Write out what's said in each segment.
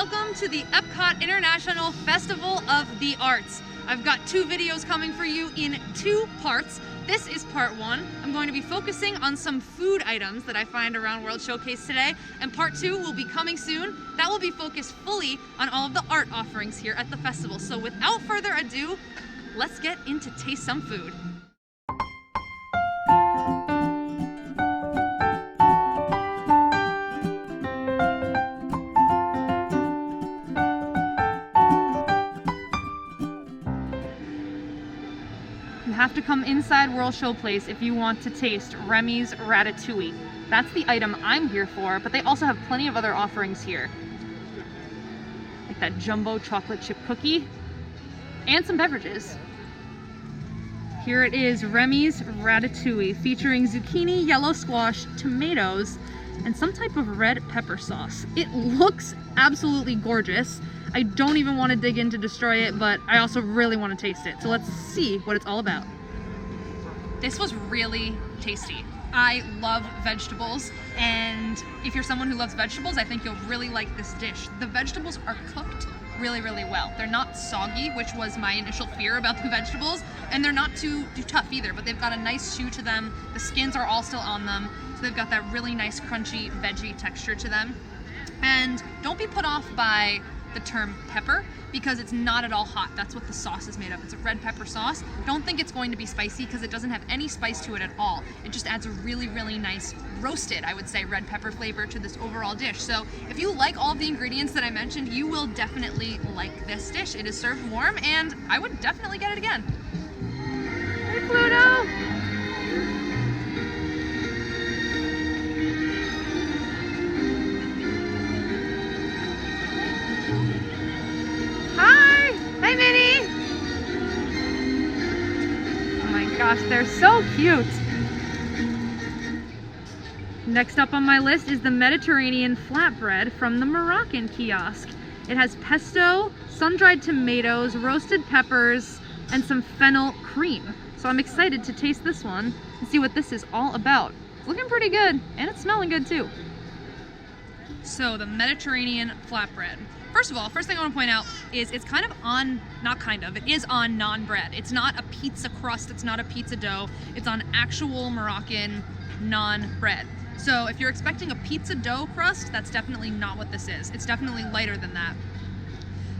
welcome to the Epcot International Festival of the Arts. I've got 2 videos coming for you in 2 parts. This is part 1. I'm going to be focusing on some food items that I find around World Showcase today, and part 2 will be coming soon. That will be focused fully on all of the art offerings here at the festival. So without further ado, let's get into Taste Some Food. You have to come inside World Showplace if you want to taste Remy's Ratatouille. That's the item I'm here for, but they also have plenty of other offerings here. Like that jumbo chocolate chip cookie, and some beverages. Here it is, Remy's Ratatouille, featuring zucchini, yellow squash, tomatoes, and some type of red pepper sauce. It looks absolutely gorgeous. I don't even want to dig in to destroy it, but I also really want to taste it. So let's see what it's all about. This was really tasty. I love vegetables, and if you're someone who loves vegetables, I think you'll really like this dish. The vegetables are cooked really, really well. They're not soggy, which was my initial fear about the vegetables, and they're not too tough either, but they've got a nice chew to them. The skins are all still on them, so they've got that really nice crunchy veggie texture to them. And don't be put off by the term pepper, because it's not at all hot. That's what the sauce is made of. It's a red pepper sauce. Don't think it's going to be spicy, because it doesn't have any spice to it at all. It just adds a really, really nice roasted, I would say, red pepper flavor to this overall dish. So if you like all of the ingredients that I mentioned, you will definitely like this dish. It is served warm, and I would definitely get it again. Hey, Pluto! Hi, Minnie! Oh my gosh, they're so cute! Next up on my list is the Mediterranean flatbread from the Moroccan kiosk. It has pesto, sun-dried tomatoes, roasted peppers, and some fennel cream. So I'm excited to taste this one and see what this is all about. It's looking pretty good, and it's smelling good too. So the Mediterranean flatbread. First of all, first thing I want to point out is it's kind of on, not kind of, it is on naan bread. It's not a pizza crust, it's not a pizza dough, it's on actual Moroccan naan bread. So if you're expecting a pizza dough crust, that's definitely not what this is. It's definitely lighter than that.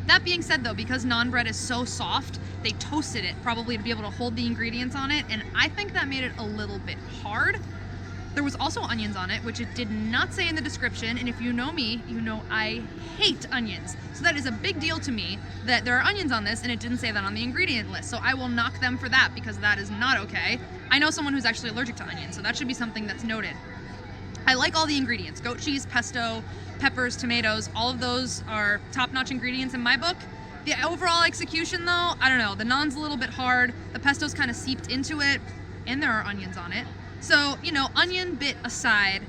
That being said though, because naan bread is so soft, they toasted it probably to be able to hold the ingredients on it, and I think that made it a little bit hard. There was also onions on it, which it did not say in the description, and if you know me, you know I hate onions. So that is a big deal to me that there are onions on this, and it didn't say that on the ingredient list. So I will knock them for that, because that is not okay. I know someone who's actually allergic to onions, so that should be something that's noted. I like all the ingredients: goat cheese, pesto, peppers, tomatoes. All of those are top-notch ingredients in my book. The overall execution though, I don't know. The naan's a little bit hard, the pesto's kind of seeped into it, and there are onions on it. So, you know, onion bit aside,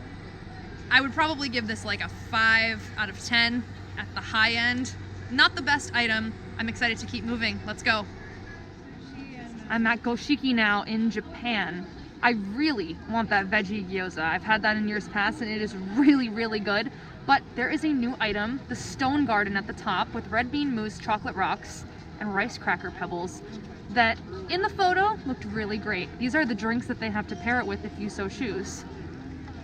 I would probably give this like a 5 out of 10 at the high end. Not the best item. I'm excited to keep moving. Let's go. I'm at Goshiki now in Japan. I really want that veggie gyoza. I've had that in years past, and it is really, really good. But there is a new item, the Stone Garden at the top, with red bean mousse, chocolate rocks, and rice cracker pebbles, that in the photo looked really great. These are the drinks that they have to pair it with if you so choose.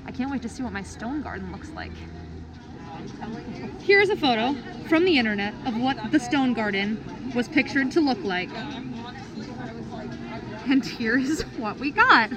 I can't wait to see what my Stone Garden looks like. Here's a photo from the internet of what the Stone Garden was pictured to look like. And here's what we got.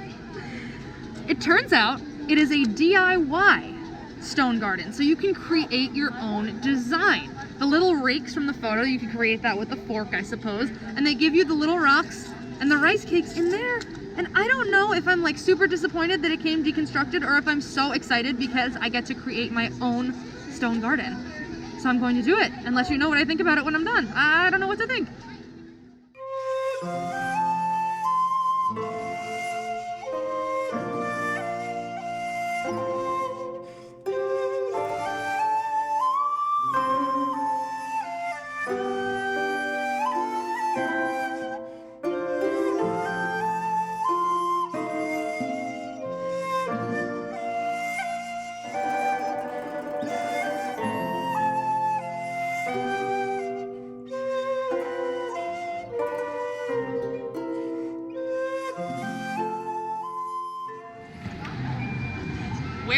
It turns out it is a DIY Stone Garden, so you can create your own design. The little rakes from the photo, you can create that with a fork, I suppose, and they give you the little rocks and the rice cakes in there. And I don't know if I'm like super disappointed that it came deconstructed, or if I'm so excited because I get to create my own Stone Garden. So I'm going to do it, and let you know what I think about it when I'm done. I don't know what to think.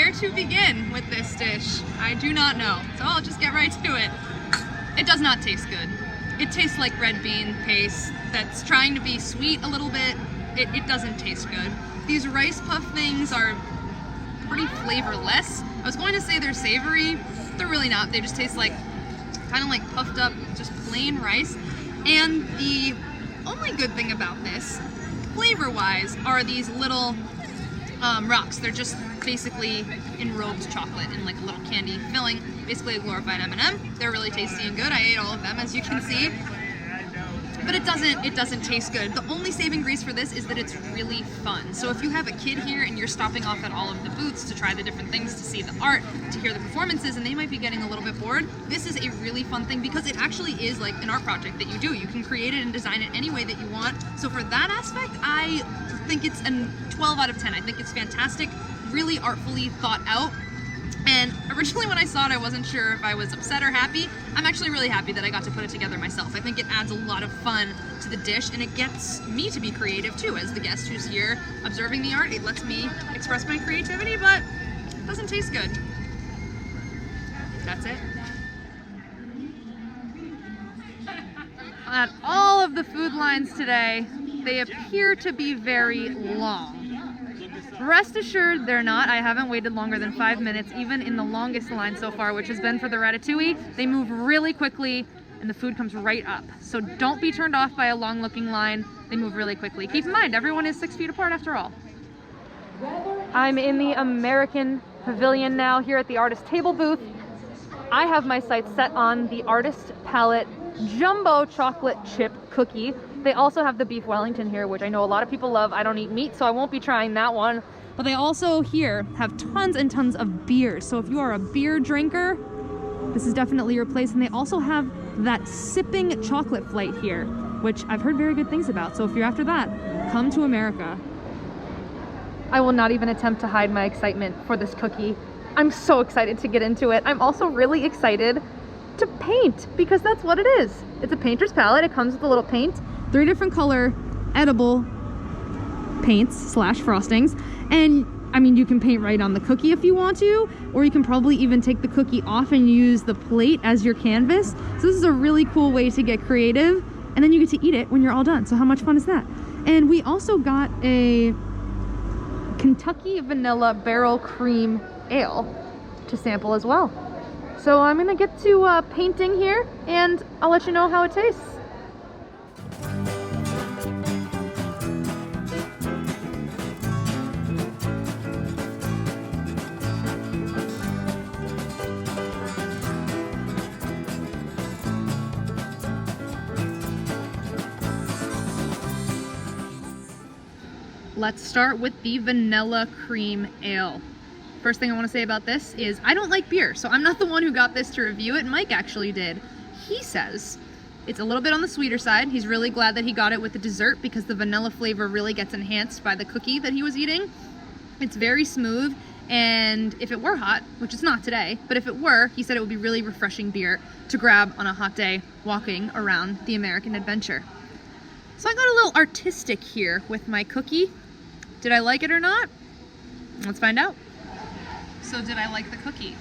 where to begin with this dish? I do not know, so I'll just get right to it. It does not taste good. It tastes like red bean paste that's trying to be sweet a little bit. It doesn't taste good. These rice puff things are pretty flavorless. I was going to say they're savory. They're really not. They just taste like, kind of like puffed up, just plain rice. And the only good thing about this, flavor-wise, are these little rocks. They're just basically enrobed chocolate in like a little candy filling, basically a glorified M&M. They're really tasty and good. I ate all of them, as you can see. But it doesn't taste good. The only saving grace for this is that it's really fun. So if you have a kid here and you're stopping off at all of the booths to try the different things, to see the art, to hear the performances, and they might be getting a little bit bored, this is a really fun thing because it actually is like an art project that you do. You can create it and design it any way that you want. So for that aspect, I think it's a 12 out of 10. I think it's fantastic, really artfully thought out. And originally when I saw it, I wasn't sure if I was upset or happy. I'm actually really happy that I got to put it together myself. I think it adds a lot of fun to the dish, and it gets me to be creative too. As the guest who's here observing the art, it lets me express my creativity, but it doesn't taste good. That's it. At all of the food lines today, they appear to be very long. Rest assured they're not. I haven't waited longer than 5 minutes, even in the longest line so far, which has been for the ratatouille. They move really quickly and the food comes right up. So don't be turned off by a long looking line. They move really quickly. Keep in mind, everyone is 6 feet apart after all. I'm in the American Pavilion now here at the artist table booth. I have my sights set on the Artist Palette Jumbo Chocolate Chip Cookie. They also have the beef Wellington here, which I know a lot of people love. I don't eat meat, so I won't be trying that one. But they also here have tons and tons of beers. So if you are a beer drinker, this is definitely your place. And they also have that sipping chocolate flight here, which I've heard very good things about. So if you're after that, come to America. I will not even attempt to hide my excitement for this cookie. I'm so excited to get into it. I'm also really excited to paint, because that's what it is. It's a painter's palette. It comes with a little paint, 3 different color edible paints slash frostings. And I mean, you can paint right on the cookie if you want to, or you can probably even take the cookie off and use the plate as your canvas. So this is a really cool way to get creative, and then you get to eat it when you're all done. So how much fun is that? And we also got a Kentucky Vanilla Barrel Cream Ale to sample as well. So I'm gonna get to painting here, and I'll let you know how it tastes. Let's start with the Vanilla Cream Ale. First thing I want to say about this is I don't like beer, so I'm not the one who got this to review it. Mike actually did. He says it's a little bit on the sweeter side. He's really glad that he got it with the dessert because the vanilla flavor really gets enhanced by the cookie that he was eating. It's very smooth, and if it were hot, which it's not today, but if it were, he said it would be really refreshing beer to grab on a hot day walking around the American Adventure. So I got a little artistic here with my cookie. Did I like it or not? Let's find out. So did I like the cookie?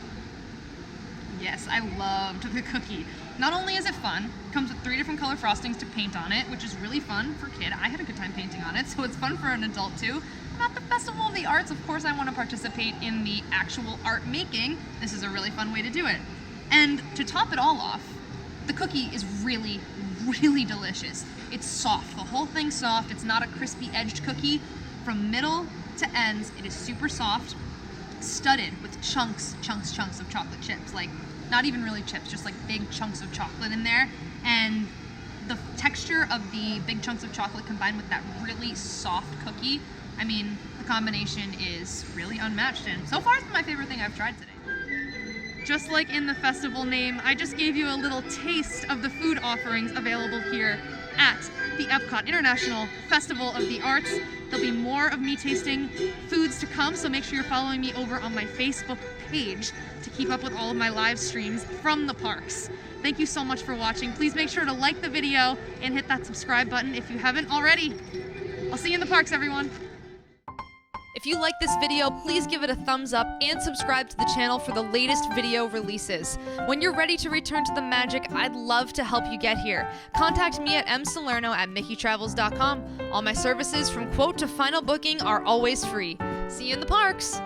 Yes, I loved the cookie. Not only is it fun, it comes with 3 different color frostings to paint on it, which is really fun for a kid. I had a good time painting on it, so it's fun for an adult too. And at the Festival of the Arts, of course, I want to participate in the actual art making. This is a really fun way to do it. And to top it all off, the cookie is really, really delicious. It's soft, the whole thing's soft. It's not a crispy edged cookie. From middle to ends, it is super soft, studded with chunks of chocolate chips. Like, not even really chips, just like big chunks of chocolate in there. And the texture of the big chunks of chocolate combined with that really soft cookie, I mean, the combination is really unmatched, and so far it's my favorite thing I've tried today. Just like in the festival name, I just gave you a little taste of the food offerings available here at the Epcot International Festival of the Arts. There'll be more of me tasting foods to come, so make sure you're following me over on my Facebook page to keep up with all of my live streams from the parks. Thank you so much for watching. Please make sure to like the video and hit that subscribe button if you haven't already. I'll see you in the parks, everyone. If you like this video, please give it a thumbs up and subscribe to the channel for the latest video releases. When you're ready to return to the magic, I'd love to help you get here. Contact me at msalerno@mickeystravels.com. All my services from quote to final booking are always free. See you in the parks!